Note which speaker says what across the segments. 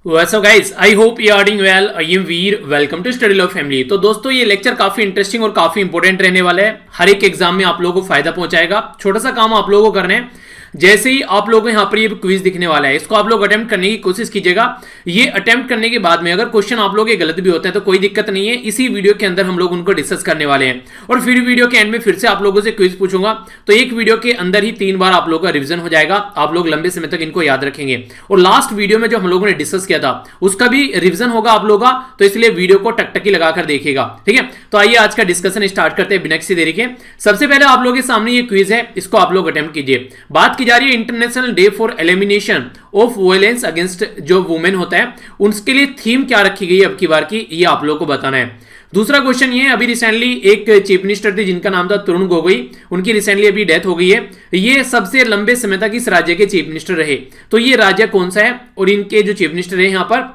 Speaker 1: What's up guys? I hope you are doing well. I am Veer. Welcome to Study Love Family. तो दोस्तों ये lecture काफी interesting और काफी important रहने वाला है। हर एक एग्जाम में आप लोगों को फायदा पहुंचाएगा। छोटा सा काम आप लोगों को करना है, जैसे ही आप लोगों को यहाँ पर ये क्विज दिखने वाला है, इसको आप लोग अटेम्प्ट करने की कोशिश कीजिएगा। ये अटेम्प्ट करने के बाद में अगर क्वेश्चन आप लोगों के गलत भी होते हैं तो कोई दिक्कत नहीं है, इसी वीडियो के अंदर हम लोग उनको डिस्कस करने वाले हैं। और फिर वीडियो के एंड में फिर से आप लोगों से क्विज पूछूंगा, तो एक वीडियो के अंदर ही 3 बार आप लोगों का रिविजन हो जाएगा। आप लोग लंबे समय तक इनको याद रखेंगे। और लास्ट वीडियो में जो हम लोगों ने डिस्कस किया था उसका भी रिविजन होगा आप लोगों का, तो इसलिए वीडियो को टकटकी लगाकर देखिएगा। ठीक है, तो आइए आज का डिस्कशन स्टार्ट करते हैं बिना किसी देरी के। सबसे पहले आप लोगों के सामने ये क्विज है, इसको आप लोग अटेम्प्ट कीजिए। बात की जा रही है international day for elimination of violence against जो वुमेन होता है, उसके लिए थीम क्या रखी गई है अब की बार की, ये आप लोगों को बताना है। दूसरा क्वेश्चन ये है, अभी रिसेंटली एक चीफ मिनिस्टर थे जिनका नाम था तरुण गोगोई, उनकी रिसेंटली अभी डेथ हो गई है। ये सबसे लंबे समय तक इस राज्य के चीफ मिनिस्टर रहे, तो ये राज्य कौन सा है और इनके जो चीफ मिनिस्टर है यहाँ पर,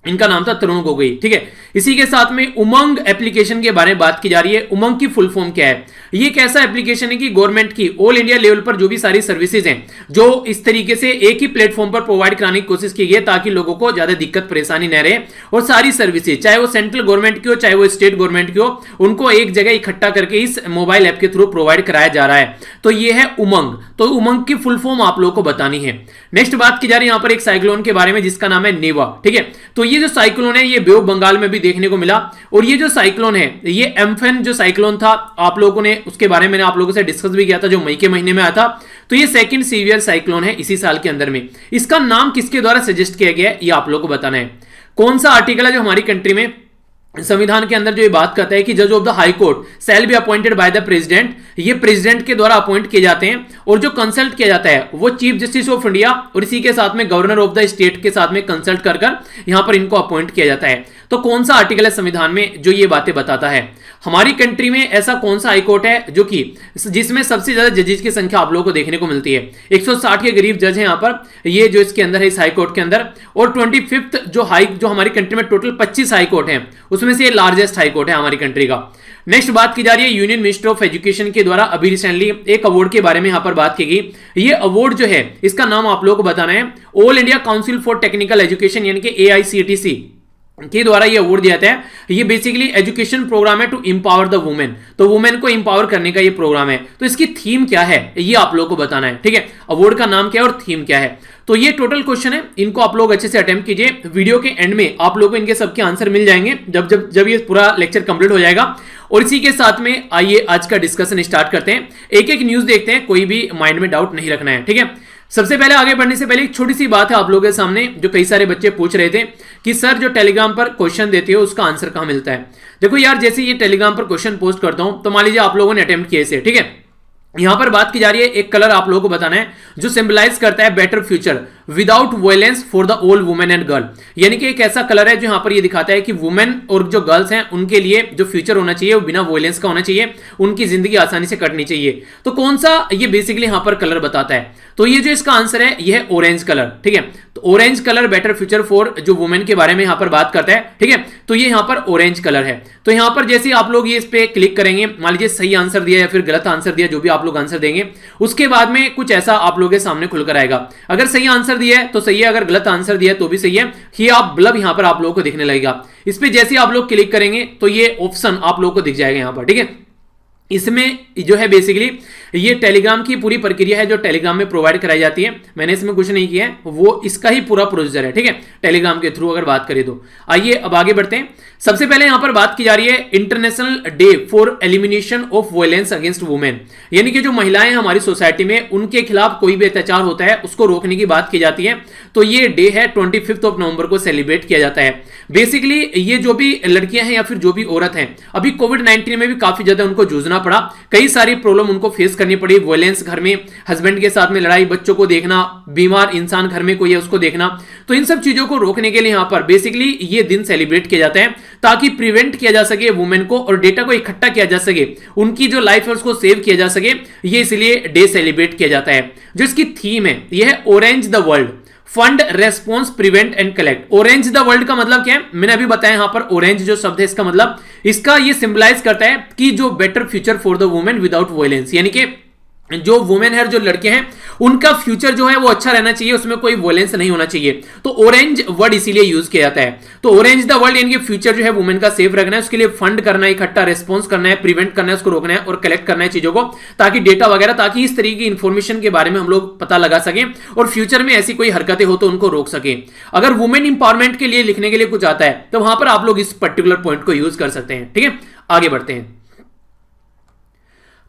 Speaker 1: इनका नाम था तरुण गोगोई। ठीक है, इसी के साथ में उमंग एप्लीकेशन के बारे में बात की जा रही है। उमंग की फुल फॉर्म क्या है? ये एक ऐसा एप्लीकेशन है कि गवर्नमेंट की ऑल इंडिया लेवल पर जो भी सारी सर्विसेज हैं, जो इस तरीके से एक ही प्लेटफॉर्म पर प्रोवाइड कराने की कोशिश की गई है ताकि लोगों को ज्यादा दिक्कत परेशानी न रहे, और सारी सर्विसेज चाहे वो सेंट्रल गवर्नमेंट की हो चाहे वो स्टेट गवर्नमेंट की हो, उनको एक जगह इकट्ठा करके इस मोबाइल ऐप के थ्रू प्रोवाइड कराया जा रहा है। तो ये है उमंग। तो उमंग की फुल फॉर्म आप लोगों को बतानी है। नेक्स्ट बात की जा रही है यहाँ पर एक साइक्लोन के बारे में जिसका नाम है नेवा। ठीक है, तो ये जो साइक्लोन है ये बे ऑफ बंगाल में भी देखने को मिला, और ये जो साइक्लोन है ये एम्फेन जो साइक्लोन था, आप लोगों ने उसके बारे में मैंने आप लोगों से डिस्कस भी किया था, जो मई के महीने में आया था। तो ये सेकंड सीवियर साइक्लोन है इसी साल के अंदर में। इसका नाम किसके द्वारा सजेस्ट किया गया है ये आप लोगों को बताना है। कौन सा आर्टिकल है जो हमारी कंट्री में संविधान के अंदर जो ये बात करता है कि जज of the high court shall be appointed by the president, ये प्रेसिडेंट के द्वारा अपॉइंट किए जाते हैं, और जो कंसल्ट किया जाता है वो चीफ जस्टिस ऑफ इंडिया और इसी के साथ में गवर्नर ऑफ द स्टेट के साथ में कंसल्ट कर यहां पर इनको अपॉइंट किया जाता है। तो कौन सा आर्टिकल है संविधान में जो ये बातें बताता है? हमारी कंट्री में ऐसा कौन सा हाईकोर्ट है जो कि जिसमें सबसे ज्यादा जजेस की संख्या आप लोगों को देखने को मिलती है? 160 के करीब जज हैं यहाँ पर, ये जो इसके अंदर है इस हाईकोर्ट के अंदर। और 25th जो हमारी कंट्री में टोटल 25 हाईकोर्ट हैं, उसमें से ये लार्जेस्ट हाईकोर्ट है हमारी कंट्री का। नेक्स्ट बात की जा रही है यूनियन मिनिस्टर ऑफ एजुकेशन के द्वारा अभी रिसेंटली एक अवार्ड के बारे में यहां पर बात की गई। ये अवार्ड जो है इसका नाम आप लोगों को बताना है। All India council for technical education यानी कि AICTC के द्वारा ये अवार्ड दिया जाता है। ये बेसिकली एजुकेशन प्रोग्राम है टू एम्पावर द वुमेन, तो वुमेन को एम्पावर करने का ये प्रोग्राम है। तो इसकी थीम क्या है ये आप लोगों को बताना है। ठीक है, अवार्ड का नाम क्या है और थीम क्या है। तो ये टोटल क्वेश्चन है, इनको आप लोग अच्छे से अटेम्प्ट कीजिए। वीडियो के एंड में आप लोगों को इनके सबके आंसर मिल जाएंगे जब ये पूरा लेक्चर कंप्लीट हो जाएगा। और इसी के साथ में आइए आज का डिस्कशन स्टार्ट करते हैं। एक एक न्यूज देखते हैं, कोई भी माइंड में डाउट नहीं रखना है। ठीक है, सबसे पहले आगे बढ़ने से पहले एक छोटी सी बात है आप लोगों के सामने, जो कई सारे बच्चे पूछ रहे थे कि सर जो टेलीग्राम पर क्वेश्चन देते हो उसका आंसर कहां मिलता है। देखो यार, जैसे ये टेलीग्राम पर क्वेश्चन पोस्ट करता हूं तो मान लीजिए आप लोगों ने अटेम्प्ट किए इसे। ठीक है, यहां पर बात की जा रही है, एक कलर आप लोगों को बताना है जो सिंबलाइज करता है better future without violence for the all women and girl. यानी कि एक ऐसा कलर है जो यहां पर ये दिखाता है कि वुमेन और जो गर्ल्स हैं उनके लिए जो फ्यूचर होना चाहिए वो बिना वायलेंस का होना चाहिए, उनकी जिंदगी आसानी से कटनी चाहिए। तो कौन सा ये बेसिकली यहां पर कलर बताता है? तो ये जो इसका आंसर है ये है ऑरेंज कलर। ठीक है, तो orange colour better future for जो वुमेन के बारे में यहां पर बात करता है। ठीक है, तो ये यहां पर ऑरेंज कलर है। तो यहां पर जैसे आप लोग ये इस पे क्लिक करेंगे, मान लीजिए सही आंसर दिया या फिर गलत आंसर दिया, जो भी आप लोग आंसर देंगे उसके बाद में कुछ ऐसा आप लोगों के सामने खुलकर आएगा। अगर सही आंसर दिया है तो सही है, अगर गलत आंसर दिया है तो भी सही है। ये आप बल्ब यहां पर आप लोगों को दिखने लगेगा। इस पे जैसे आप लोग क्लिक करेंगे तो ये ऑप्शन आप लोगों को दिख जाएगा यहां पर। ठीक है, इसमें जो है बेसिकली ये टेलीग्राम की पूरी प्रक्रिया है जो टेलीग्राम में प्रोवाइड कराई जाती है। मैंने इसमें कुछ नहीं किया है, वो इसका ही पूरा प्रोसीजर है। ठीक है, टेलीग्राम के थ्रू अगर बात करें तो। आइए अब आगे बढ़ते हैं। सबसे पहले यहां पर बात की जा रही है international day for elimination of violence against women, यानी कि जो महिलाएं हमारी सोसाइटी में उनके खिलाफ कोई भी अत्याचार होता है उसको रोकने की बात की जाती है। तो ये डे है 25 नवंबर को सेलिब्रेट किया जाता है। बेसिकली ये जो भी लड़कियां हैं या फिर जो भी औरत हैं, अभी कोविड-19 में भी काफी ज्यादा उनको जूझना पड़ा, कई सारी प्रॉब्लम उनको फेस करनी पड़ी। वायलेंस, घर में हस्बैंड के साथ में लड़ाई, बच्चों को देखना, बीमार इंसान घर में कोई है उसको देखना। तो इन सब चीजों को रोकने के लिए यहां पर बेसिकली ये दिन सेलिब्रेट किया जाता है ताकि प्रिवेंट किया जा सके वुमेन को और डेटा को इकट्ठा किया जा सके, उनकी जो लाइफ है उसको सेव किया जा सके। ये इसलिए डे सेलिब्रेट किया जाता है। जो इसकी थीम है यह है orange the world, fund, response, prevent and collect. Orange the world का मतलब क्या है मैंने अभी बताया। यहां पर ऑरेंज जो शब्द है इसका मतलब, इसका ये सिंबलाइज करता है कि जो better future for the women without violence, यानी कि जो वुमेन है, जो लड़के हैं, उनका फ्यूचर जो है वो अच्छा रहना चाहिए, उसमें कोई वोलेंस नहीं होना चाहिए। तो ऑरेंज वर्ड इसीलिए यूज किया जाता है। तो ऑरेंज द वर्ल्ड यानी कि फ्यूचर जो है वुमेन का सेफ रखना है, उसके लिए फंड करना है, इकट्ठा रिस्पॉन्स करना है, प्रिवेंट करना है, उसको रोकना है और कलेक्ट करना है चीजों को, ताकि डेटा वगैरह, ताकि इस तरीके की इंफॉर्मेशन के बारे में हम लोग पता लगा सकें और फ्यूचर में ऐसी कोई हरकतें हो तो उनको रोक सकें। अगर वुमेन इंपावरमेंट के लिए लिखने के लिए कुछ आता है तो वहां पर आप लोग इस पर्टिकुलर पॉइंट को यूज कर सकते हैं। ठीक है, आगे बढ़ते हैं।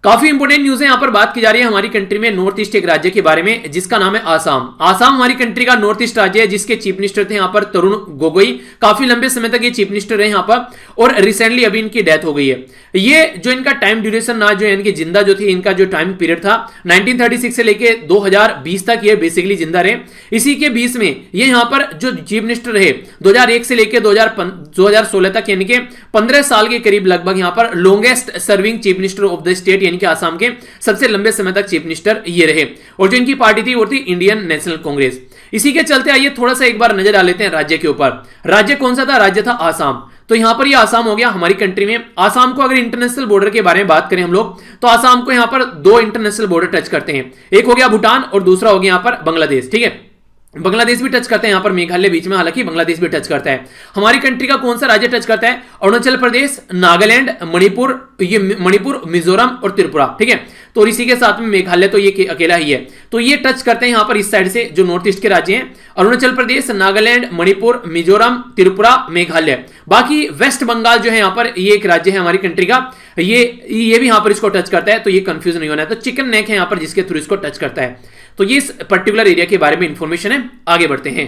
Speaker 1: काफी इंपोर्टेंट न्यूज है, यहां पर बात की जा रही है हमारी कंट्री में नॉर्थ ईस्ट एक राज्य के बारे में जिसका नाम है आसाम। आसाम हमारी कंट्री का नॉर्थ ईस्ट राज्य है, जिसके चीफ मिनिस्टर थे यहां पर तरुण गोगोई। काफी लंबे समय तक ये चीफ मिनिस्टर रहे यहां पर, और रिसेंटली अभी इनकी डेथ हो गई है। ये जो इनका टाइम ड्यूरेशन ना, जो इनकी जिंदा जो थी, इनका जो टाइम पीरियड था 1936 से लेके 2020 तक ये बेसिकली जिंदा रहे। इसी के बीच में ये यहां पर जो चीफ मिनिस्टर रहे 2001 से लेके 2016 तक, यानी कि 15 साल के करीब लगभग यहां पर longest serving chief minister of the state, यानी कि आसाम के सबसे लंबे समय तक चीफ मिनिस्टर ये रहे। और जो इनकी पार्टी थी वो थी इंडियन नेशनल कांग्रेस। इसी के चलते आइए थोड़ा सा एक बार नजर डाल लेते हैं राज्य के ऊपर। राज्य कौन सा था? राज्य था आसाम। तो यहां पर ये आसाम हो गया हमारी कंट्री में। आसाम को अगर इंटरनेशनल बॉर्डर के बारे में बात करें हम लोग, तो आसाम को यहां पर 2 इंटरनेशनल बॉर्डर टच करते हैं। एक हो गया भूटान और दूसरा हो गया यहां पर बांग्लादेश। ठीक है, बांग्लादेश भी टच करते हैं, यहां पर मेघालय बीच में, हालांकि बांग्लादेश भी टच करता है। हमारी कंट्री का कौन सा राज्य टच करता है? अरुणाचल प्रदेश, नागालैंड, मणिपुर, ये मणिपुर, मिजोरम और त्रिपुरा। ठीक है, तो इसी के साथ में मेघालय तो ये अकेला ही है। तो ये टच करते हैं यहां पर इस साइड से, जो नॉर्थ ईस्ट के राज्य हैं, अरुणाचल प्रदेश, नागालैंड, मणिपुर, मिजोरम, त्रिपुरा, मेघालय। बाकी वेस्ट बंगाल जो है यहां पर, ये एक राज्य है हमारी कंट्री का, ये भी यहां पर इसको टच करता है, तो ये कंफ्यूज नहीं होना है। तो चिकन नेक है यहां पर जिसके थ्रू इसको टच करता है। तो ये इस पर्टिकुलर एरिया के बारे में इंफॉर्मेशन है। आगे बढ़ते हैं।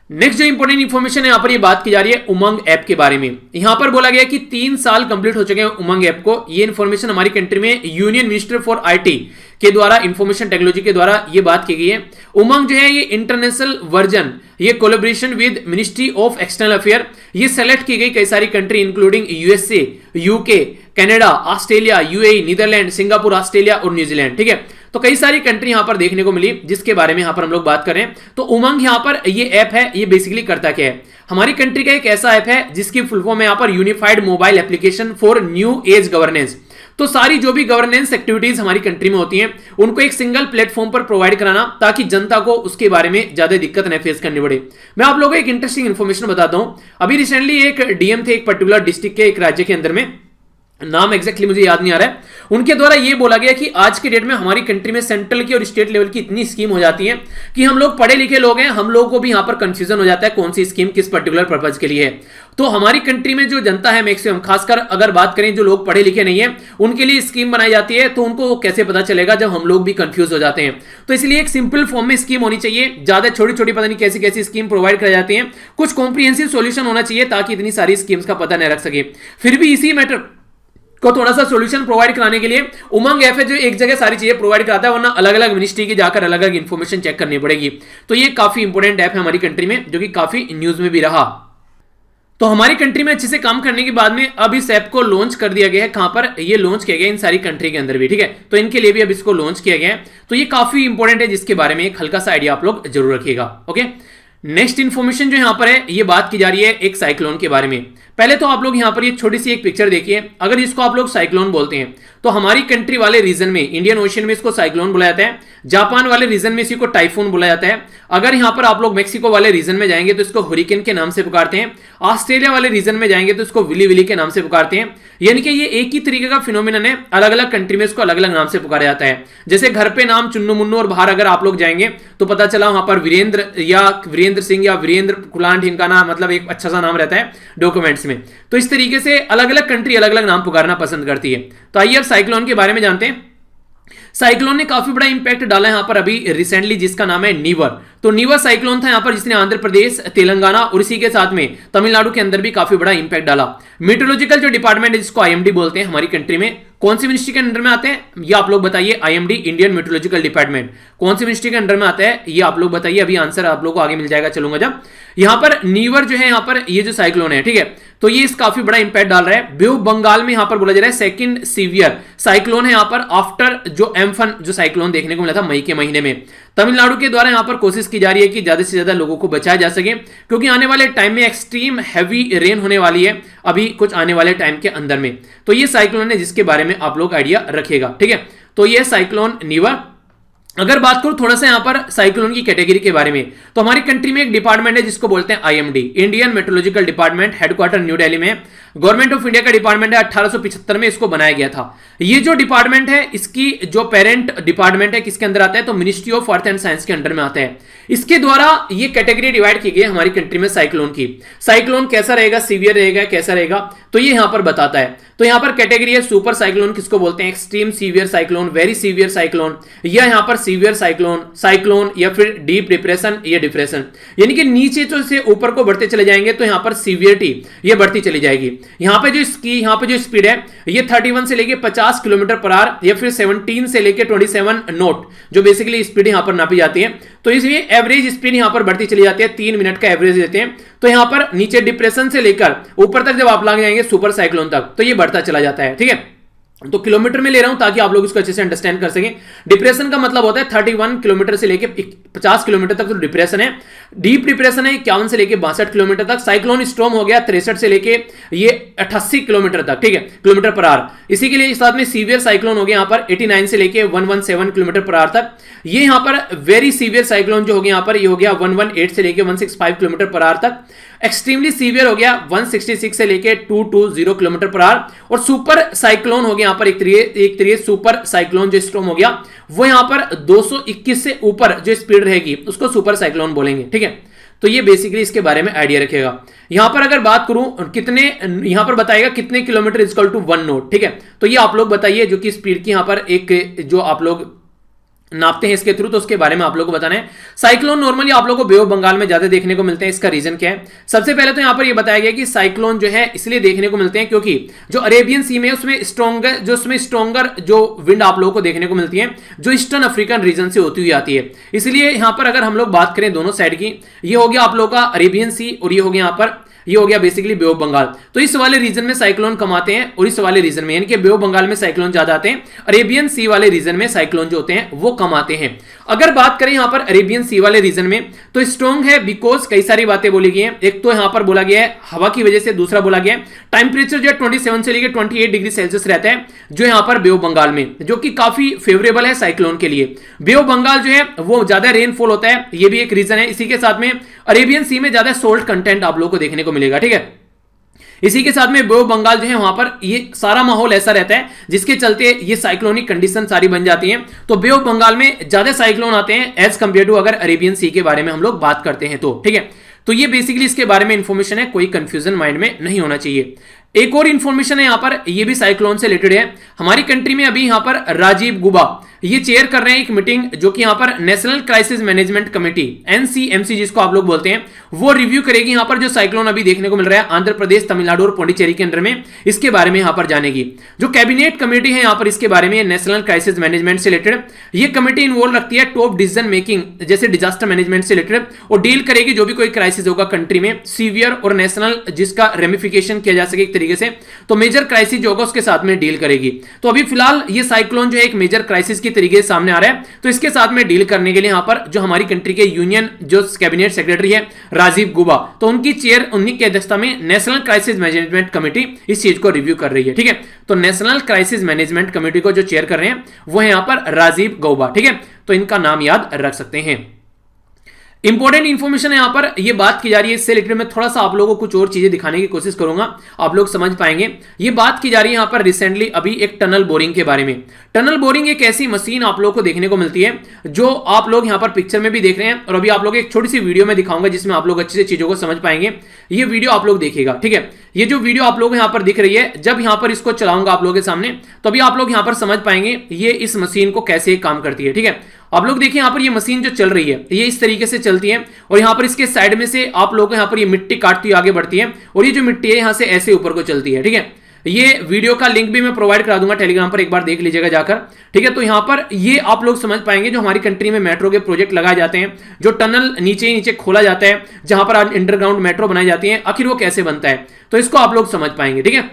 Speaker 1: नेक्स्ट जो इंपॉर्टेंट इंफॉर्मेशन है यहां पर ये बात की जा रही है उमंग ऐप के बारे में। यहां पर बोला गया कि 3 साल कंप्लीट हो चुके हैं उमंग ऐप को। ये इंफॉर्मेशन हमारी कंट्री में यूनियन मिनिस्टर फॉर आईटी के द्वारा, इंफॉर्मेशन टेक्नोलॉजी के द्वारा ये बात की गई है। उमंग जो है ये इंटरनेशनल वर्जन, ये collaboration with ministry of external affair, ये सेलेक्ट की गई कई सारी country including USA, UK, Canada, Australia, UAE, Netherland, Singapore, Australia और न्यूजीलैंड। ठीक है, तो कई सारी कंट्री यहां पर देखने को मिली जिसके बारे में यहां पर हम लोग बात करें। तो उमंग यहां पर ये ऐप है, ये बेसिकली करता क्या है? हमारी कंट्री का एक ऐसा ऐप है जिसकी फुल फॉर्म है यहां पर unified mobile application for new age governance. तो सारी जो भी गवर्नेंस एक्टिविटीज हमारी कंट्री में होती हैं उनको एक सिंगल प्लेटफॉर्म पर प्रोवाइड कराना, ताकि जनता को उसके बारे में ज्यादा दिक्कत न फेस करनी पड़े। मैं आप लोगों को एक इंटरेस्टिंग इंफॉर्मेशन बताता हूं। अभी रिसेंटली एक डीएम थे एक पर्टिकुलर डिस्ट्रिक्ट के, एक राज्य के अंदर में, नाम एग्जैक्टली मुझे याद नहीं आ रहा है, उनके द्वारा ये बोला गया कि आज के डेट में हमारी कंट्री में सेंट्रल की और स्टेट लेवल की इतनी स्कीम हो जाती है कि हम लोग पढ़े लिखे लोग हैं, हम लोगों को भी यहां पर कंफ्यूजन हो जाता है कौन सी स्कीम किस पर्टिकुलर पर्पज के लिए है। तो हमारी कंट्री में जो जनता है मैक्सिमम, खासकर अगर बात करें जो लोग पढ़े लिखे नहीं है, उनके लिए स्कीम बनाई जाती है। तो उनको कैसे पता चलेगा जब हम लोग भी कंफ्यूज हो जाते हैं? तो इसलिए एक सिंपल फॉर्म में स्कीम होनी चाहिए, ज्यादा छोटी छोटी पता नहीं कैसी कैसी स्कीम प्रोवाइड कराई जाती है, कुछ कॉम्प्रिहेंसिव सॉल्यूशन होना चाहिए ताकि इतनी सारी स्कीम्स का पता न रख सके। फिर भी इसी मैटर को थोड़ा सा सॉल्यूशन प्रोवाइड कराने के लिए उमंग ऐप है जो एक जगह सारी चीजें प्रोवाइड कराता है, वरना अलग अलग मिनिस्ट्री की जाकर अलग अलग इंफॉर्मेशन चेक करनी पड़ेगी। तो ये काफी इंपोर्टेंट ऐप है हमारी कंट्री में, जो कि काफी न्यूज में भी रहा। तो हमारी कंट्री में अच्छे से काम करने के बाद में अब इस ऐप को लॉन्च कर दिया गया है। कहां पर? ये लॉन्च किया गया इन सारी कंट्री के अंदर भी। ठीक है, तो इनके लिए भी अब इसको लॉन्च किया गया है। तो ये काफी इंपॉर्टेंट है, जिसके बारे में एक हल्का सा आइडिया आप लोग जरूर रखिएगा। ओके, नेक्स्ट इंफॉर्मेशन जो यहां पर है ये बात की जा रही है एक साइक्लोन के बारे में। पहले तो आप लोग यहां पर ये छोटी सी एक पिक्चर देखिए। अगर इसको आप लोग साइक्लोन बोलते हैं तो हमारी कंट्री वाले रीजन में, इंडियन ओशन में इसको साइक्लोन बोला जाता है। जापान वाले रीजन में इसी को टाइफून बोला जाता है। अगर यहां पर आप लोग मेक्सिको वाले रीजन में जाएंगे तो इसको हुरिकेन के नाम से पुकारते हैं। ऑस्ट्रेलिया वाले रीजन में जाएंगे तो इसको विली विली के नाम से पुकारते हैं। यानी कि ये एक ही तरीके का फिनोमिनन है, अलग अलग कंट्री में इसको अलग अलग नाम से पुकारा जाता है। जैसे घर पे नाम चुन्नू मुन्नू, और बाहर अगर आप लोग जाएंगे तो पता चला वहां पर वीरेंद्र या वीरेंद्र सिंह या वीरेंद्र कुलांट, इनका नाम मतलब एक अच्छा सा नाम रहता है डॉक्यूमेंट्स में। तो इस तरीके से अलग अलग कंट्री अलग अलग नाम पुकारना पसंद करती है। तो आइए अब साइक्लोन के बारे में जानते हैं। साइक्लोन ने काफी बड़ा इंपैक्ट डाला है यहां पर अभी रिसेंटली, जिसका नाम है नीवर। तो नीवर साइक्लोन था यहां पर जिसने आंध्र प्रदेश, तेलंगाना और इसी के साथ में तमिलनाडु के अंदर भी काफी बड़ा इंपैक्ट डाला। मीटरोलॉजिकल जो डिपार्टमेंट है जिसको आईएमडी बोलते हैं हमारी कंट्री में, कौन सी मिनिस्ट्री के अंडर में आते हैं ये आप लोग बताइए? आईएमडी, इंडियन मीटरोलॉजिकल डिपार्टमेंट, कौन सी मिनिस्ट्री के अंडर में आता है ये आप लोग बताइए? अभी आंसर आप लोग को आगे मिल जाएगा चलूंगा जब। यहां पर नीवर जो है यहां पर ये जो साइक्लोन है, ठीक है, तो ये इस काफी बड़ा इंपैक्ट डाल रहा है। बे ऑफ बंगाल में यहां पर बोला जा रहा है सेकंड सीवियर साइक्लोन है यहां पर, आफ्टर जो एम्फन जो साइक्लोन देखने को मिला था मई के महीने में। तमिलनाडु के द्वारा यहां पर कोशिश की जा रही है कि ज्यादा से ज्यादा लोगों को बचाया जा सके, क्योंकि आने वाले टाइम में एक्सट्रीम हैवी रेन होने वाली है अभी कुछ आने वाले टाइम के अंदर में। तो ये साइक्लोन है जिसके बारे में आप लोग आइडिया रखिएगा। ठीक है, तो ये साइक्लोन निवर। अगर बात करूं थोड़ा सा यहां पर साइक्लोन की कैटेगरी के बारे में, तो हमारी कंट्री में एक डिपार्टमेंट है जिसको बोलते हैं IMD, Indian meteorological department, headquarter new Delhi में। गवर्नमेंट ऑफ इंडिया का डिपार्टमेंट है, 1875 में इसको बनाया गया था। ये जो डिपार्टमेंट है, इसकी जो पेरेंट डिपार्टमेंट है किसके अंदर आता है, तो ministry of earth and science के अंडर में आता है। इसके द्वारा ये कैटेगरी डिवाइड की गई है हमारी कंट्री में साइक्लोन की। साइक्लोन कैसा रहेगा, सीवियर रहेगा, कैसा रहेगा, तो ये यहां पर बताता है। तो यहां पर कैटेगरी है सुपर साइक्लोन किसको बोलते हैं, extreme severe cyclone, very severe cyclone, या यहां पर सीवियर साइक्लोन, साइक्लोन, या फिर डीप डिप्रेशन या डिप्रेशन, यानी कि नीचे तो से ऊपर को बढ़ते चले जाएंगे तो यहां पर सीवियरिटी ये बढ़ती चली जाएगी। यहां पे जो स्पीड है ये 31 से लेके 50 किलोमीटर पर आवर या फिर 17 से लेके 27 नोट जो बेसिकली स्पीड यहां पर नापी जाती है। तो इसलिए एवरेज स्पीड यहां पर बढ़ती चली जाती है, 3 मिनट का एवरेज देते हैं। तो यहां पर नीचे डिप्रेशन से लेकर ऊपर तक जब आप लग जाएंगे सुपर साइक्लोन तक, तो ये बढ़ता चला जाता है। ठीक है, तो किलोमीटर में ले रहा हूं ताकि आप लोग इसको अच्छे से अंडरस्टैंड कर सकें। डिप्रेशन का मतलब होता है 31 किलोमीटर से लेके 50 किलोमीटर तक तो डिप्रेशन है। डीप डिप्रेशन है 51 से लेके 62 किलोमीटर तक। साइक्लोन स्टॉर्म हो गया 63 से लेके ये 88 किलोमीटर तक, ठीक है, किलोमीटर पर आवर। इसी के लिए साथ में सीवियर साइक्लोन हो गया यहां पर 89 से लेके 117 किलोमीटर पर आवर तक। ये यहां पर वेरी सीवियर साइक्लोन जो हो गया यहां पर, ये हो गया 118 से लेके 165 किलोमीटर पर आवर तक। एक्सट्रीमली सीवियर हो गया 166 से लेके 220 किलोमीटर पर आवर। और सुपर साइक्लोन हो गया यहां पर एक तरीके सुपर साइक्लोन जो स्टॉर्म हो गया वो यहां पर 221 से ऊपर जो स्पीड रहेगी उसको सुपर साइक्लोन बोलेंगे। ठीक है, तो ये बेसिकली इसके बारे में आइडिया रखेगा। यहां पर अगर बात करूं कितने, यहां पर बताएगा कितने kilometre is equal to 1 knot. ठीक है, तो ये आप लोग बताइए जो कि स्पीड की यहां पर एक जो आप लोग नापते हैं इसके थ्रू, तो उसके बारे में आप लोगों को बताना है। साइक्लोन नॉर्मली आप लोगों को बे ऑफ बंगाल में ज्यादा देखने को मिलते हैं। इसका रीजन क्या है, सबसे पहले तो यहां पर ये बताया गया कि साइक्लोन जो है इसलिए देखने को मिलते हैं क्योंकि जो अरेबियन सी में उसमें स्ट्रॉन्गर जो विंड आप लोगों को देखने को मिलती है जो ईस्टर्न अफ्रीकन रीजन से होती हुई आती है। इसलिए यहां पर अगर हम लोग बात करें दोनों साइड की, ये हो गया आप लोगों का अरेबियन सी और ये हो गया यहां पर, ये हो गया बेसिकली बे ऑफ बंगाल। तो इस वाले रीजन में साइक्लोन कम आते हैं और इस वाले रीजन में यानी कि बे ऑफ बंगाल में साइक्लोन ज्यादा आते हैं, अरेबियन सी वाले रीजन में साइक्लोन जो होते हैं वो कम आते हैं। अगर बात करें यहां पर अरेबियन सी वाले रीजन में तो स्ट्रॉन्ग है बिकॉज कई सारी बातें बोली गई हैं। एक तो यहां पर बोला गया है हवा की वजह से, दूसरा बोला गया है टेंपरेचर जो है 27 से लेकर 28 डिग्री सेल्सियस रहता है जो यहां पर बे ऑफ बंगाल में, जो कि काफी फेवरेबल है साइक्लोन के लिए। बे ऑफ बंगाल जो है वो ज्यादा रेनफॉल होता है, ये भी एक रीजन है। इसी के साथ में अरेबियन सी में ज्यादा सोल्ट कंटेंट आप लोगों को देखने को मिलेगा। ठीक है, इसी के साथ में बे ऑफ बंगाल जो है वहां पर ये सारा माहौल ऐसा रहता है जिसके चलते ये साइक्लोनिक कंडीशन सारी बन जाती हैं। तो बे ऑफ बंगाल में ज्यादा साइक्लोन आते हैं एज कंपेयर टू अगर अरेबियन सी के बारे में हम लोग बात करते हैं तो। ठीक है, तो ये बेसिकली इसके बारे में इंफॉर्मेशन है, कोई कंफ्यूजन माइंड में नहीं होना चाहिए। एक और इंफॉर्मेशन है यहां पर, ये भी साइक्लोन से रिलेटेड है। हमारी कंट्री में अभी यहां पर राजीव गुबा ये चेयर कर रहे हैं एक मीटिंग जो कि यहां पर national crisis management committee NCMC जिसको आप लोग बोलते हैं, वो रिव्यू करेगी यहां पर जो साइक्लोन अभी देखने को मिल रहा है आंध्र प्रदेश, तमिलनाडु और पुडुचेरी के अंदर में, इसके बारे में यहां पर जानेगी। जो कैबिनेट कमेटी है यहां पर इसके बारे में नेशनल क्राइसिस मैनेजमेंट से रिलेटेड, ये कमेटी इन्वॉल्व रखती है टॉप डिसीजन मेकिंग जैसे डिजास्टर मैनेजमेंट से रिलेटेड और डील करेगी जो भी कोई क्राइसिस होगा कंट्री में सीवियर और नेशनल जिसका रेमिफिकेशन किया जा सके एक तरीके से, तो मेजर क्राइसिस जो होगा उसके साथ में डील करेगी। तो अभी फिलहाल ये साइक्लोन जो है एक मेजर क्राइसिस की तरीके से सामने आ रहा है, तो इसके साथ में डील करने के लिए यहां पर जो हमारी कंट्री के यूनियन जो कैबिनेट सेक्रेटरी है राजीव गुबा, तो उनकी चेयर उन्हीं की अध्यक्षता में नेशनल क्राइसिस मैनेजमेंट कमेटी इस चीज को रिव्यू कर रही है। ठीक है, तो नेशनल क्राइसिस मैनेजमेंट कमेटी को जो चेयर कर रहे हैं वो है यहां पर राजीव गौबा। ठीक है, तो इनका नाम याद रख सकते हैं। इंपॉर्टेंट इंफॉर्मेशन है यहां पर ये बात की जा रही है, इससे रिलेटेड मैं थोड़ा सा आप लोगों को कुछ और चीजें दिखाने की कोशिश करूंगा, आप लोग समझ पाएंगे। ये बात की जा रही है यहां पर रिसेंटली अभी एक टनल बोरिंग के बारे में। टनल बोरिंग एक ऐसी मशीन आप लोगों को देखने को मिलती है जो आप लोग यहां पर पिक्चर में भी देख रहे हैं और अभी आप लोग एक छोटी सी वीडियो में दिखाऊंगा जिसमें आप लोग अच्छे से चीजों को समझ पाएंगे। ये वीडियो आप लोग देखिएगा। ठीक है, ये जो वीडियो आप लोग यहां पर दिख रही है, जब यहां पर इसको चलाऊंगा आप लोगों के सामने तो अभी आप लोग यहां पर समझ पाएंगे ये इस मशीन को कैसे काम करती है। ठीक है, आप लोग देखिए यहां पर ये मशीन जो चल रही है ये इस तरीके से चलती है और यहां पर इसके साइड में से आप लोगों को यहां पर ये मिट्टी काटती हुई आगे बढ़ती है और ये जो मिट्टी है यहां से ऐसे ऊपर को चलती है। ठीक है, ये वीडियो का लिंक भी मैं प्रोवाइड करा दूंगा टेलीग्राम पर, एक बार देख लीजिएगा जाकर। ठीक है, तो यहां पर ये आप लोग समझ पाएंगे जो हमारी कंट्री में मेट्रो के प्रोजेक्ट लगाए जाते हैं, जो टनल नीचे ही नीचे खोला जाता है जहां पर अंडरग्राउंड मेट्रो बनाई जाती है, आखिर वो कैसे बनता है, तो इसको आप लोग समझ पाएंगे। ठीक है,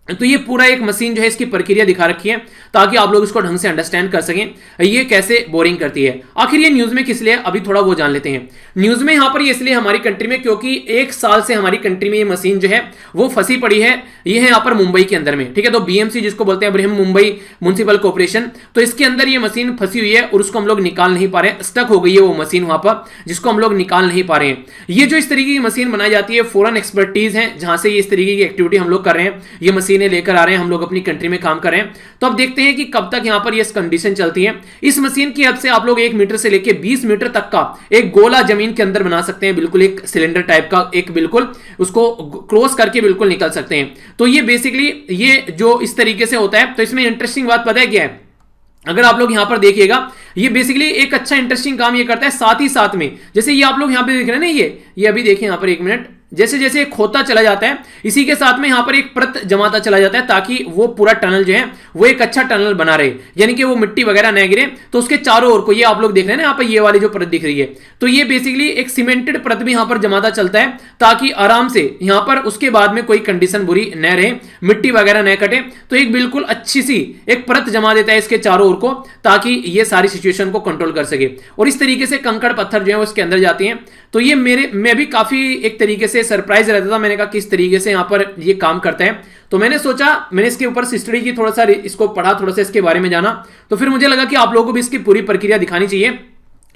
Speaker 1: तो ये पूरा एक मशीन जो है इसकी प्रक्रिया दिखा रखी है ताकि आप लोग इसको ढंग से अंडरस्टैंड कर सकें ये कैसे बोरिंग करती है। आखिर ये न्यूज में किस लिए, अभी थोड़ा वो जान लेते हैं। न्यूज में यहां पर ये इसलिए हमारी कंट्री में क्योंकि 1 साल से हमारी कंट्री में ये मशीन जो है वो फंसी पड़ी है। ये है यहां पर मुंबई के अंदर में, ठीक है। तो बीएमसी जिसको बोलते हैं, बृहन मुंबई म्युनिसिपल कॉर्पोरेशन, तो इसके अंदर ये मशीन फंसी हुई है और उसको हम लोग निकाल नहीं पा रहे हैं। स्टक हो गई है वो मशीन वहां पर, जिसको हम लोग निकाल नहीं पा रहे हैं। ये जो इस तरीके की मशीन बनाई जाती है, फॉरेन एक्सपर्टीज है जहां से ये इस तरीके की एक्टिविटी हम लोग कर रहे हैं, ये मशीनें लेकर आ रहे हैं, हम लोग अपनी कंट्री में काम कर रहे हैं। तो अब देखते हैं कि कब तक यहां पर ये कंडीशन चलती है। इस मशीन की हद से आप लोग 1 मीटर से लेकर 20 मीटर तक का एक गोला जमीन के अंदर बना सकते हैं, बिल्कुल एक सिलेंडर टाइप का, एक बिल्कुल उसको क्रॉस करके बिल्कुल निकल सकते हैं। तो ये बेसिकली ये जो इस तरीके से होता है। तो इसमें इंटरेस्टिंग बात पता है क्या है, अगर आप लोग यहां पर देखिएगा, ये बेसिकली एक अच्छा इंटरेस्टिंग काम ये करता है। साथ ही साथ में जैसे ये आप लोग यहां पे देख रहे हैं ना, ये अभी देखिए यहां पर 1 मिनट, जैसे जैसे खोता चला जाता है इसी के साथ में यहां पर एक परत जमाता चला जाता है ताकि वो पूरा टनल जो है वो एक अच्छा टनल बना रहे, यानी कि वो मिट्टी वगैरह न गिरे। तो उसके चारों ओर को ये आप लोग देख रहे हैं ना, यहां पर ये वाली जो परत दिख रही है, तो ये बेसिकली एक सीमेंटेड परत भी यहां पर जमाता चलता है ताकि आराम से यहां पर उसके बाद में कोई कंडीशन बुरी न रहे, मिट्टी वगैरह न कटे। तो एक बिल्कुल अच्छी सी एक परत जमा देता है इसके चारों ओर को ताकि ये सारी सिचुएशन को कंट्रोल कर सके। और इस तरीके से कंकड़ पत्थर जो है उसके अंदर जाती हैं। तो ये मैं भी काफी एक तरीके से सरप्राइज रहता था, मैंने कहा किस तरीके से यहां पर ये काम करता है। तो मैंने सोचा, मैंने इसके ऊपर हिस्ट्री की थोड़ा सा इसको पढ़ा, थोड़ा सा इसके बारे में जाना, तो फिर मुझे लगा कि आप लोगों को भी इसकी पूरी प्रक्रिया दिखानी चाहिए।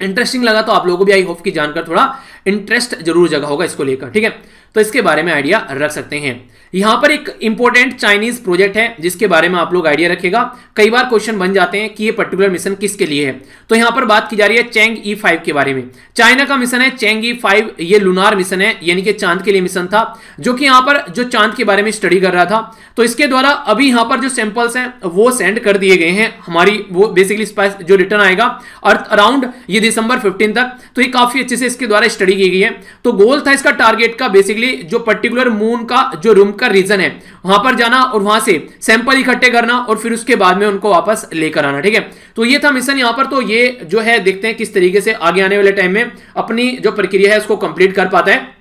Speaker 1: इंटरेस्टिंग लगा तो आप लोगों को भी आई होप की जानकर थोड़ा इंटरेस्ट जरूर जगा होगा इसको लेकर, ठीक है। तो इसके बारे में आइडिया रख सकते हैं। यहां पर एक इंपॉर्टेंट चाइनीज प्रोजेक्ट है जिसके बारे में आप लोग आइडिया रखेगा। कई बार क्वेश्चन बन जाते हैं कि ये पर्टिकुलर मिशन किसके लिए है। तो यहां पर बात की जा रही है चैंग E5 के बारे में। चाइना का मिशन है चैंग E5, ये लूनार मिशन है, यानी कि चांद के लिए मिशन था, जो कि यहां पर जो चांद के बारे में स्टडी कर रहा था। तो इसके द्वारा अभी यहां पर जो सैंपल्स हैं वो सेंड कर दिए गए हैं हमारी, वो बेसिकली जो रिटर्न आएगा अर्थ अराउंड ये दिसंबर 15 तक। तो ये काफी अच्छे से इसके द्वारा स्टडी की गई है। तो गोल था इसका टारगेट का बेसिकली जो पर्टिकुलर मून का जो रूम का रीजन है वहां पर जाना और वहां से सैंपल इकट्ठे करना और फिर उसके बाद में उनको वापस लेकर आना, ठीक है। तो ये था मिशन यहां पर। तो ये जो है देखते हैं किस तरीके से आगे आने वाले टाइम में अपनी जो प्रक्रिया है उसको कंप्लीट कर पाता है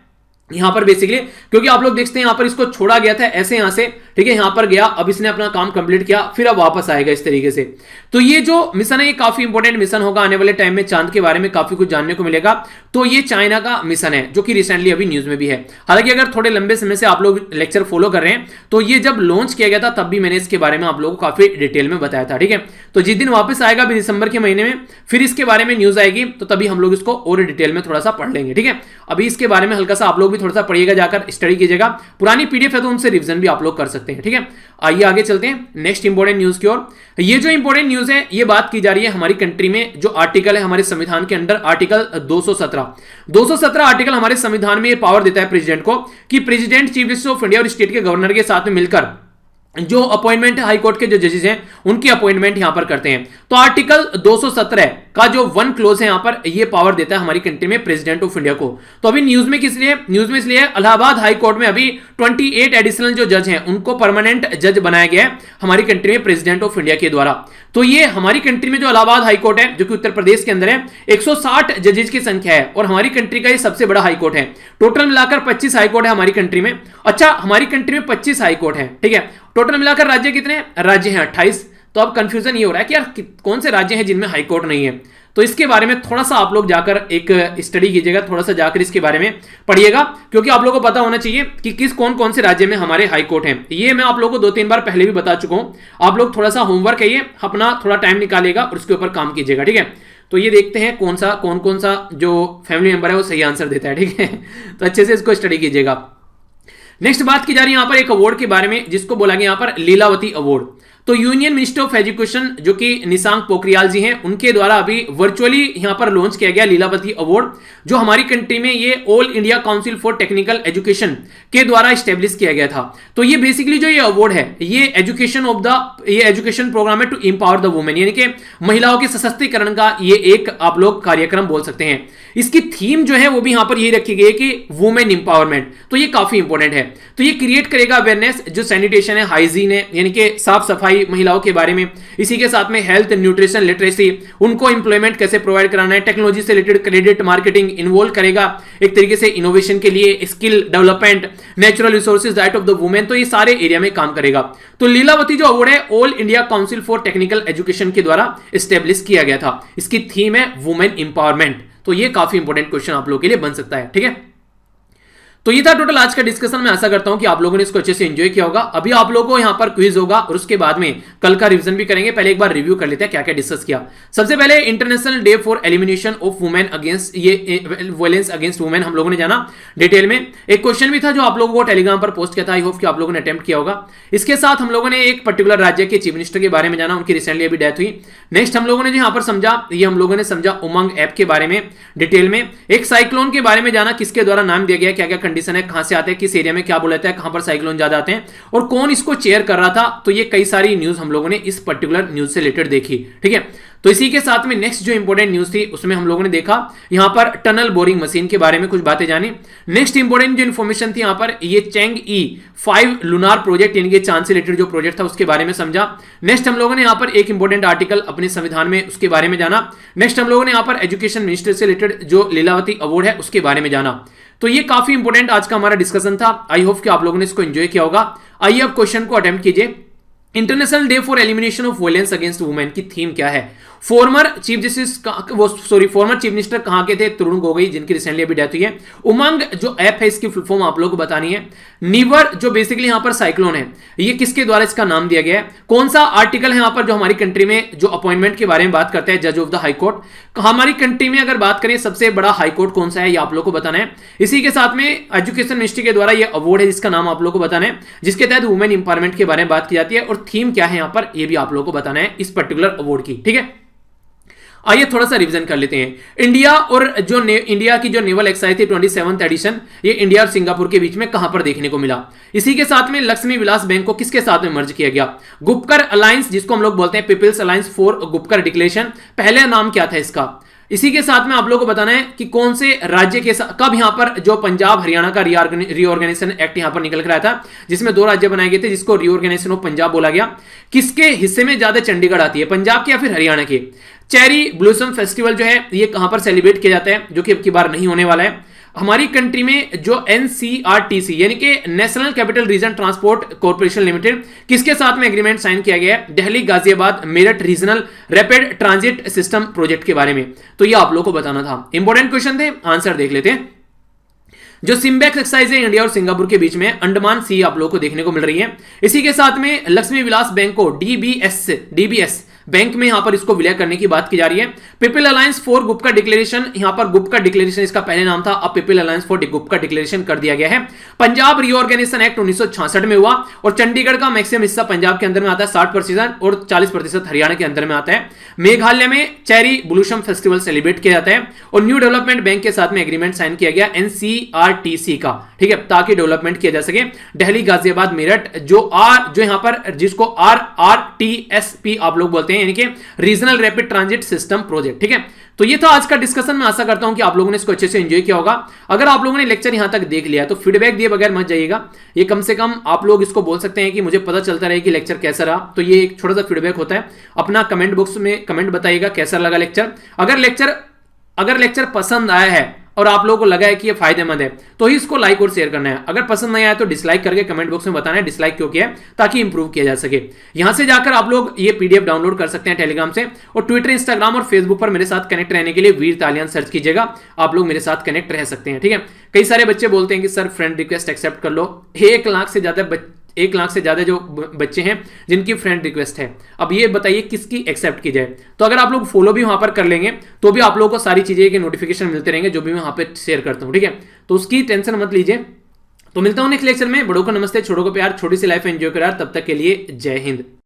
Speaker 1: यहां पर बेसिकली, क्योंकि आप लोग देखते हैं यहां पर इसको छोड़ा गया था ऐसे यहां से, ठीक है, यहां पर गया, अब इसने अपना काम कंप्लीट किया, फिर अब वापस आएगा इस तरीके से। तो ये जो मिशन है ये काफी इंपॉर्टेंट मिशन होगा आने वाले टाइम में, चांद के बारे में काफी कुछ जानने को मिलेगा। तो ये चाइना का मिशन है जो कि रिसेंटली अभी न्यूज में भी है। हालांकि अगर थोड़े लंबे समय से आप लोग लेक्चर फॉलो कर रहे हैं तो ये जब लॉन्च किया गया था तब भी मैंने इसके बारे में आप लोगों को काफी डिटेल में बताया था, ठीक है। तो जिस दिन वापस आएगा अभी दिसंबर के महीने में, फिर इसके बारे में न्यूज आएगी तो तभी हम लोग इसको और डिटेल में थोड़ा सा पढ़ लेंगे, ठीक है। अभी इसके बारे में हल्का सा आप लोग भी थोड़ा सा पढ़िएगा, जाकर स्टडी कीजिएगा। पुरानी पीडीएफ है तो उनसे रिवीजन भी आप लोग कर सकते हैं, ठीक है। आइए आगे चलते हैं नेक्स्ट इंपॉर्टेंट न्यूज की ओर। ये जो इंपॉर्टेंट न्यूज है ये बात की जा रही है हमारी कंट्री में जो आर्टिकल है हमारे संविधान के अंडर, आर्टिकल 217 आर्टिकल हमारे संविधान में ये पावर देता है प्रेसिडेंट को कि president, chief justice of India और स्टेट के गवर्नर के साथ में मिलकर जो अपॉइंटमेंट है हाई कोर्ट के जो जजेस हैं उनकी अपॉइंटमेंट यहां पर करते हैं। तो आर्टिकल 217 का जो 1 क्लोज है यहां पर ये पावर देता है हमारी कंट्री में प्रेसिडेंट ऑफ इंडिया को। तो अभी न्यूज में किस लिए, न्यूज में इसलिए इलाहाबाद हाई कोर्ट में अभी 28 एडिशनल जो जज हैं उनको परमानेंट जज बनाया गया है हमारी कंट्री में प्रेसिडेंट ऑफ इंडिया के द्वारा। तो ये हमारी कंट्री में जो इलाहाबाद हाई कोर्ट है जो कि उत्तर प्रदेश के अंदर है, 160 जजेस की संख्या है और हमारी कंट्री का ये सबसे बड़ा हाई कोर्ट है। टोटल मिलाकर 25 हाई कोर्ट है हमारी कंट्री में। अच्छा, हमारी कंट्री में 25 हाई कोर्ट है, ठीक है। टोटल मिलाकर राज्य कितने, राज्य हैं 28। तो अब कंफ्यूजन ये हो रहा है कि यार कौन से राज्य हैं जिनमें हाई कोर्ट नहीं है। तो इसके बारे में थोड़ा सा आप लोग जाकर एक स्टडी कीजिएगा, थोड़ा सा जाकर इसके बारे में पढ़िएगा, क्योंकि आप लोगों को पता होना चाहिए कि किस कौन कौन से राज्य में हमारे हाई कोर्ट हैं। ये मैं आप लोगों को 2-3 बार पहले भी बता चुका हूं। आप लोग थोड़ा सा होमवर्क है, ये अपना थोड़ा टाइम निकालिएगा और उसके ऊपर काम कीजिएगा, ठीक है। तो ये देखते हैं कौन कौन सा जो फैमिली मेंबर है वो सही आंसर देता है, ठीक है। तो अच्छे से इसको स्टडी कीजिएगा। नेक्स्ट बात की जा रही है यहां पर एक अवार्ड के बारे में जिसको बोला गया यहां पर लीलावती अवार्ड। तो यूनियन मिनिस्टर ऑफ एजुकेशन जो कि निशांक पोखरियाल जी हैं उनके द्वारा अभी वर्चुअली यहां पर लॉन्च किया गया लीलावती अवार्ड, जो हमारी कंट्री में ये all India council for technical education के द्वारा स्टैब्लिश किया गया था। तो ये बेसिकली जो ये अवार्ड है ये एजुकेशन प्रोग्राम है टू एम्पावर द वुमेन, यानी कि महिलाओं के सशक्तिकरण का ये एक आप लोग कार्यक्रम बोल सकते हैं। इसकी थीम जो है वो भी यहां पर ये रखी गई है कि वुमेन एम्पावरमेंट। तो ये काफी इंपॉर्टेंट है। तो ये क्रिएट करेगा अवेयरनेस, जो सैनिटेशन है, हाइजीन है, यानी कि साफ सफाई महिलाओं के बारे में, इसी के साथ में हेल्थ न्यूट्रिशन लिटरेसी, उनको एम्प्लॉयमेंट कैसे प्रोवाइड कराना है, टेक्नोलॉजी से रिलेटेड क्रेडिट मार्केटिंग इन्वॉल्व करेगा एक तरीके से इनोवेशन के लिए, skill development, natural resources, right of the women, तो ये सारे एरिया में काम करेगा। तो लीलावती जो अवार्ड है all India council for technical education के द्वारा स्टेब्लिश किया गया था। इसकी थीम है वुमेन इंपावरमेंट। तो ये काफी इंपॉर्टेंट क्वेश्चन आप लोगों के लिए बन सकता है, ठीक है। तो ये था टोटल आज का डिस्कशन। मैं आशा करता हूं कि आप लोगों ने इसको अच्छे से एंजॉय किया होगा। अभी आप लोगों को यहां पर क्विज होगा और उसके बाद में कल का रिवीजन भी करेंगे। पहले एक बार रिव्यू कर लेते हैं क्या क्या डिस्कस किया। सबसे पहले international day for elimination of women against ये वायलेंस अगेंस्ट वुमेन हम लोगों ने जाना डिटेल में। एक क्वेश्चन भी था जो आप लोगों को टेलीग्राम पर पोस्ट किया था, आई होप कि आप लोगों ने अटेम्प्ट किया होगा। इसके साथ हम लोगों ने एक पर्टिकुलर राज्य के चीफ मिनिस्टर के बारे में जाना, उनकी रिसेंटली अभी डेथ हुई। नेक्स्ट हम लोगों ने जो यहां पर समझा, ये हम लोगों ने समझा उमंग ऐप के बारे में डिटेल में। एक साइक्लोन के बारे में जाना, किसके द्वारा नाम दिया गया, क्या क्या कंडीशन है, कहां से आते हैं, किस एरिया में क्या बोला जाता है, कहां पर साइक्लोन ज्यादा आते हैं और कौन इसको चेयर कर रहा था। तो ये कई सारी न्यूज हम लोगों ने इस पर्टिकुलर न्यूज से रिलेटेड देखी, ठीक है। तो इसी के साथ में नेक्स्ट जो इंपॉर्टेंट न्यूज थी उसमें हम लोगों ने देखा यहां पर टनल बोरिंग मशीन के बारे में कुछ बातें जानी। नेक्स्ट इंपॉर्टेंट जो इन्फॉर्मेशन थी यहां पर ये चैंग-ई 5 लूनार प्रोजेक्ट यानी कि चांद से रिलेटेड जो प्रोजेक्ट था उसके बारे में समझा। नेक्स्ट हम लोगों ने यहां पर एक इंपॉर्टेंट आर्टिकल अपने संविधान में उसके बारे में जाना। नेक्स्ट हम लोगों ने यहां पर एजुकेशन मिनिस्टर से रिलेटेड जो लीलावती अवार्ड है उसके बारे में जाना। तो ये काफी इंपॉर्टेंट आज का हमारा डिस्कशन था। आई होप कि आप लोगों ने इसको एंजॉय किया होगा। आइए अब क्वेश्चन को अटेम्प्ट कीजिए। International day for elimination of violence against women की थीम क्या है? फॉर्मर चीफ मिनिस्टर कहां के थे? तरुण गोगोई, जिनकी रिसेंटली अभी डेथ हुई है। उमंग जो ऐप है इसकी फुल फॉर्म आप लोगों को बतानी है। निवर जो बेसिकली यहां पर साइक्लोन है, ये किसके द्वारा इसका नाम दिया गया है? कौन सा आर्टिकल है यहां पर जो हमारी कंट्री में जो अपॉइंटमेंट के बारे में बात करता है, जज ऑफ द हाई कोर्ट। हमारी कंट्री में अगर बात करें सबसे बड़ा हाई कोर्ट कौन सा है, ये आप लोग को बताना है। इसी के साथ में एजुकेशन मिनिस्ट्री के द्वारा ये अवार्ड है जिसका नाम आप लोग को बताना है, जिसके तहत वुमेन इंपावरमेंट के बारे में बात की जाती है। और थीम क्या है यहां पर, ये भी आप लोग को बताना है इस पर्टिकुलर अवार्ड की, ठीक है। आइए थोड़ा सा रिवीजन कर लेते हैं। इंडिया और जो इंडिया की जो नेवल एक्सरसाइज थी 27th एडिशन, ये इंडिया और सिंगापुर के बीच में कहां पर देखने को मिला? इसी के साथ में लक्ष्मी विलास बैंक को किसके साथ में मर्ज किया गया? गुपकर अलायंस, जिसको हम लोग बोलते हैं people's alliance for Gupkar declaration, पहले नाम क्या था इसका? इसी के साथ में आप लोगों को बताना है कि कौन से राज्य के साथ कब यहां पर जो पंजाब हरियाणा का रीऑर्गेनाइजेशन एक्ट यहां पर निकल कर आया था, जिसमें 2 राज्य बनाए गए थे जिसको रीऑर्गेनाइजेशन ऑफ पंजाब बोला गया। किसके हिस्से में ज्यादा चंडीगढ़ आती है, पंजाब के या फिर हरियाणा के? चेरी ब्लॉसम फेस्टिवल जो है ये कहां पर सेलिब्रेट किया जाता है, जो कि अब की बार नहीं होने वाला है। हमारी कंट्री में जो NCRTC यानी कि national capital region transport corporation limited, किसके साथ में एग्रीमेंट साइन किया गया है? Delhi Ghaziabad Meerut regional rapid transit system project के बारे में। तो ये आप लोग को बताना था। इंपॉर्टेंट क्वेश्चन थे, आंसर देख लेते हैं। जो सिम्बेक्स एक्सरसाइज है इंडिया और सिंगापुर के बीच में, अंडमान सी आप लोगों को देखने को मिल रही है। इसी के साथ में लक्ष्मी विलास बैंक को DBS बैंक में यहां पर इसको विलय करने की बात की जा रही है। People alliance for Gupkar declaration, यहां पर गुपकर डिक्लेरेशन इसका पहले नाम था, अब people alliance for Gupkar declaration कर दिया गया है। पंजाब रीऑर्गेनाइजेशन एक्ट 1966 में हुआ और चंडीगढ़ का मैक्सिमम हिस्सा पंजाब के अंदर में आता है 60% और 40% हरियाणा के अंदर में आता है। मेघालय में चेरी ब्लूसम फेस्टिवल सेलिब्रेट किया जाता है और न्यू डेवलपमेंट बैंक के साथ में एग्रीमेंट साइन किया गया NCRTC का, ठीक है, ताकि डेवलपमेंट किया जा सके। दिल्ली गाजियाबाद मेरठ जो यहां पर जिसको RRTSP आप लोग बोलते हैं, यानी कि regional rapid transit system project, ठीक है। तो ये था आज का डिस्कशन। मैं आशा करता हूं कि आप लोगों ने इसको अच्छे से एंजॉय किया होगा। अगर आप लोगों ने लेक्चर यहां तक देख लिया तो फीडबैक दिए बगैर मत जाइएगा। ये कम से कम आप लोग इसको बोल सकते हैं कि मुझे पता चलता रहे कि लेक्चर कैसा रहा। तो ये एक छोटा सा फीडबैक होता है। अपना कमेंट बॉक्स में कमेंट बताइएगा कैसा लगा लेक्चर। अगर लेक्चर पसंद आया है और आप लोगों को लगा है कि ये फायदेमंद है तो ही इसको लाइक और शेयर करना है। अगर पसंद नहीं आया तो डिसलाइक करके कमेंट बॉक्स में बताना है डिसलाइक क्यों किया है, ताकि इंप्रूव किया जा सके। यहां से जाकर आप लोग ये PDF डाउनलोड कर सकते हैं टेलीग्राम से, और ट्विटर, इंस्टाग्राम और फेसबुक पर मेरे साथ कनेक्ट रहने के लिए वीर तालियान सर्च कीजिएगा। आप लोग मेरे साथ कनेक्ट रह सकते हैं, ठीक है। कई सारे बच्चे बोलते हैं कि सर फ्रेंड रिक्वेस्ट एक्सेप्ट कर लो। 1 लाख से ज्यादा जो बच्चे हैं जिनकी फ्रेंड रिक्वेस्ट है, अब ये बताइए किसकी एक्सेप्ट की जाए। तो अगर आप लोग फॉलो भी वहां पर कर लेंगे तो भी आप लोगों को सारी चीजें के नोटिफिकेशन मिलते रहेंगे जो भी मैं वहां पे शेयर करता हूं, ठीक है। तो उसकी टेंशन मत लीजिए। तो मिलता हूं नेक्स्ट लेक्चर में। बड़ों को नमस्ते, छोटों को प्यार, छोटी सी लाइफ एंजॉय करो। तब तक के लिए जय हिंद।